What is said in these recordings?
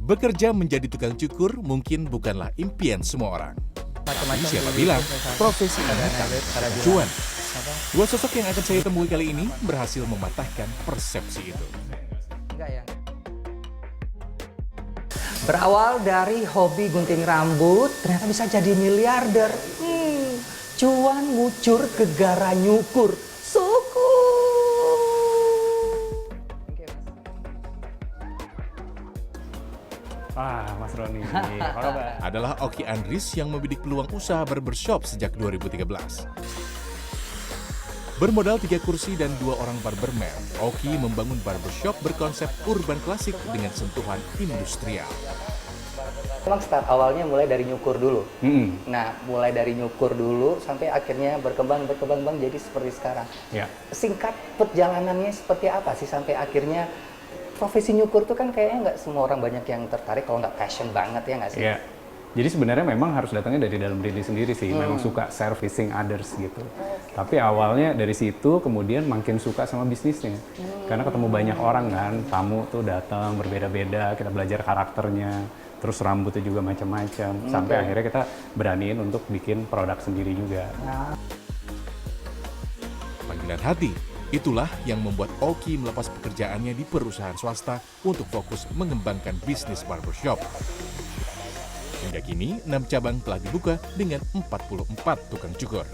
Bekerja menjadi tukang cukur mungkin bukanlah impian semua orang. Tapi siapa bilang profesi ini tak cuan? Dua sosok yang akan saya temui kali ini berhasil mematahkan persepsi itu. Berawal dari hobi gunting rambut, ternyata bisa jadi miliarder. Cuan ngucur, gegara nyukur. Syukur. Mas Roni, apa kabar? Adalah Oki Andris yang membidik peluang usaha barbershop sejak 2013. Bermodal 3 kursi dan 2 orang barberman, Oki membangun barbershop berkonsep urban klasik dengan sentuhan industrial. Memang start awalnya mulai dari nyukur dulu. Nah, mulai dari nyukur dulu sampai akhirnya berkembang jadi seperti sekarang. Ya. Singkat perjalanannya seperti apa sih sampai akhirnya profesi nyukur tuh kan kayaknya nggak semua orang banyak yang tertarik kalau nggak passion banget ya nggak sih? Ya. Jadi sebenarnya memang harus datangnya dari dalam diri sendiri sih. Memang suka servicing others gitu. Tapi awalnya dari situ kemudian makin suka sama bisnisnya. Karena ketemu banyak orang kan, tamu tuh datang berbeda-beda, kita belajar karakternya. Terus rambutnya juga macam-macam. Sampai akhirnya kita beraniin untuk bikin produk sendiri juga. Panggilan hati, itulah yang membuat Oki melepas pekerjaannya di perusahaan swasta untuk fokus mengembangkan bisnis barbershop. Hingga kini, 6 cabang telah dibuka dengan 44 tukang cukur.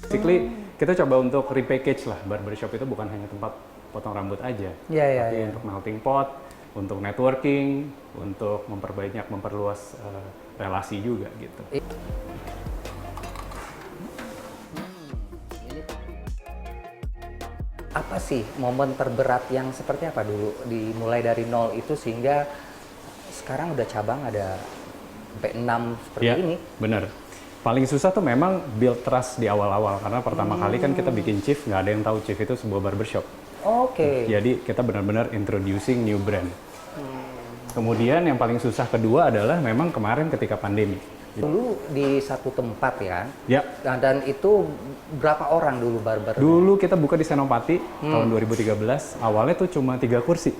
Basically, kita coba untuk repackage lah. Barbershop itu bukan hanya tempat potong rambut aja. Tapi untuk melting pot, untuk networking, untuk memperluas relasi juga gitu. Apa sih momen terberat yang seperti apa dulu dimulai dari nol itu sehingga sekarang udah cabang ada sampai 6 seperti ini? Bener. Paling susah tuh memang build trust di awal-awal karena pertama kali kan kita bikin Chief, nggak ada yang tahu Chief itu sebuah barbershop. Jadi kita benar-benar introducing new brand. Kemudian yang paling susah kedua adalah memang kemarin ketika pandemi. Dulu di satu tempat ya? Ya. Dan itu berapa orang dulu barber? Dulu kita buka di Senopati tahun 2013. Awalnya tuh cuma 3 kursi.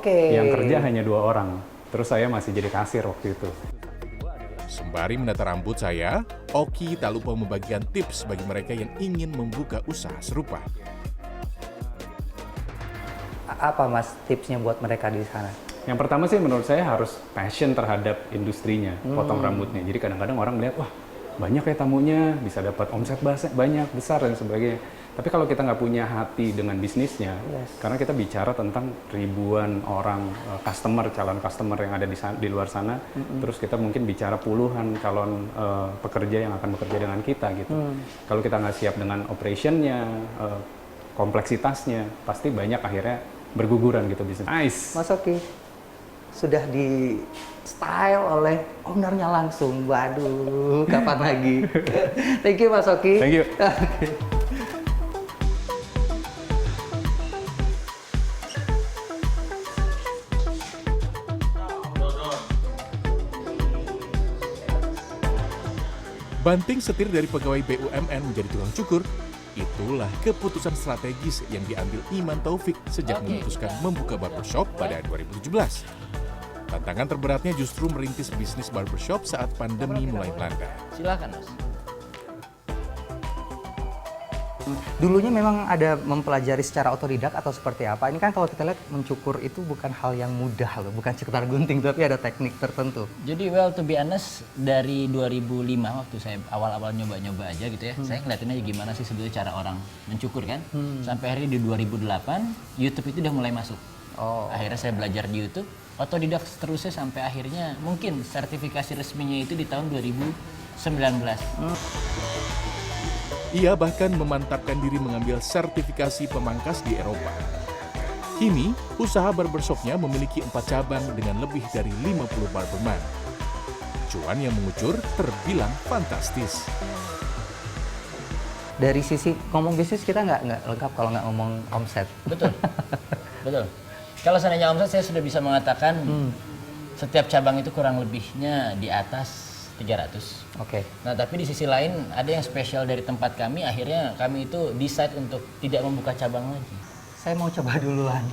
Yang kerja hanya 2 orang. Terus saya masih jadi kasir waktu itu. Sembari menata rambut saya, Oki tak lupa membagikan tips bagi mereka yang ingin membuka usaha serupa. Apa mas tipsnya buat mereka di sana? Yang pertama sih menurut saya harus passion terhadap industrinya, potong rambutnya. Jadi kadang-kadang orang melihat, wah banyak ya tamunya, bisa dapat omset banyak, besar dan sebagainya. Tapi kalau kita nggak punya hati dengan bisnisnya, karena kita bicara tentang ribuan orang calon customer yang ada di luar sana, terus kita mungkin bicara puluhan calon pekerja yang akan bekerja dengan kita gitu. Kalau kita nggak siap dengan operationnya, kompleksitasnya, pasti banyak akhirnya berguguran gitu bisnis. Nice. Mas Oki sudah di style oleh ownernya langsung. Waduh, kapan lagi? Thank you Mas Oki. Thank you. Banting setir dari pegawai BUMN menjadi tukang cukur, itulah keputusan strategis yang diambil Iman Taufik sejak memutuskan membuka barbershop pada 2017. Tantangan terberatnya justru merintis bisnis barbershop saat pandemi mulai melanda. Silakan Mas. Dulunya memang ada mempelajari secara otodidak atau seperti apa? Ini kan kalau kita lihat mencukur itu bukan hal yang mudah loh, bukan sekedar gunting tapi ada teknik tertentu. Jadi to be honest, dari 2005 waktu saya awal-awal nyoba-nyoba aja gitu ya, saya ngeliatin aja gimana sih sebetulnya cara orang mencukur kan. Sampai akhirnya di 2008, YouTube itu udah mulai masuk. Akhirnya saya belajar di YouTube, otodidak terusnya sampai akhirnya mungkin sertifikasi resminya itu di tahun 2019. Ia bahkan memantapkan diri mengambil sertifikasi pemangkas di Eropa. Kini, usaha barbershopnya memiliki 4 cabang dengan lebih dari 50 barberman. Cuan yang mengucur terbilang fantastis. Dari sisi ngomong bisnis kita nggak lengkap kalau nggak ngomong omset. Betul, betul. Kalau seandainya omset saya sudah bisa mengatakan setiap cabang itu kurang lebihnya di atas 300. Nah, tapi di sisi lain ada yang spesial dari tempat kami, akhirnya kami itu decide untuk tidak membuka cabang lagi. Saya mau coba duluan.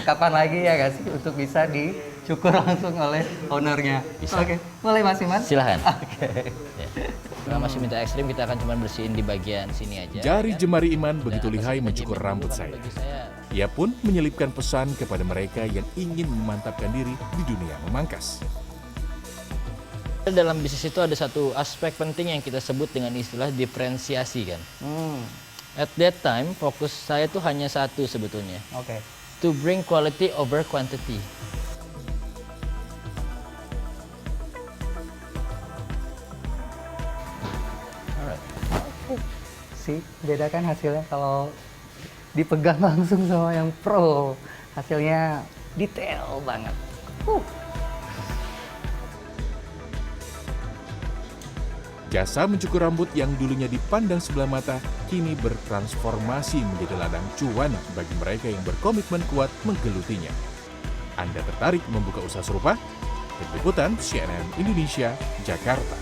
Kapan lagi ya guys untuk bisa di dicukur langsung oleh ownernya. Bisa. Oke, boleh Mas Iman? Silahkan. Ya. Kalau masih minta ekstrim, kita akan cuma bersihin di bagian sini aja. Jari kan? jemari Iman begitu Dan lihai atas mencukur bagian rambut bukan saya. bagi saya. Ia pun menyelipkan pesan kepada mereka yang ingin memantapkan diri di dunia memangkas. Dalam bisnis itu ada satu aspek penting yang kita sebut dengan istilah diferensiasi kan. At that time, fokus saya tuh hanya satu sebetulnya. Oke. To bring quality over quantity. Sih, beda kan hasilnya kalau dipegang langsung sama yang pro. Hasilnya detail banget. Jasa mencukur rambut yang dulunya dipandang sebelah mata, kini bertransformasi menjadi ladang cuan bagi mereka yang berkomitmen kuat menggelutinya. Anda tertarik membuka usaha serupa? Tim Liputan CNN Indonesia, Jakarta.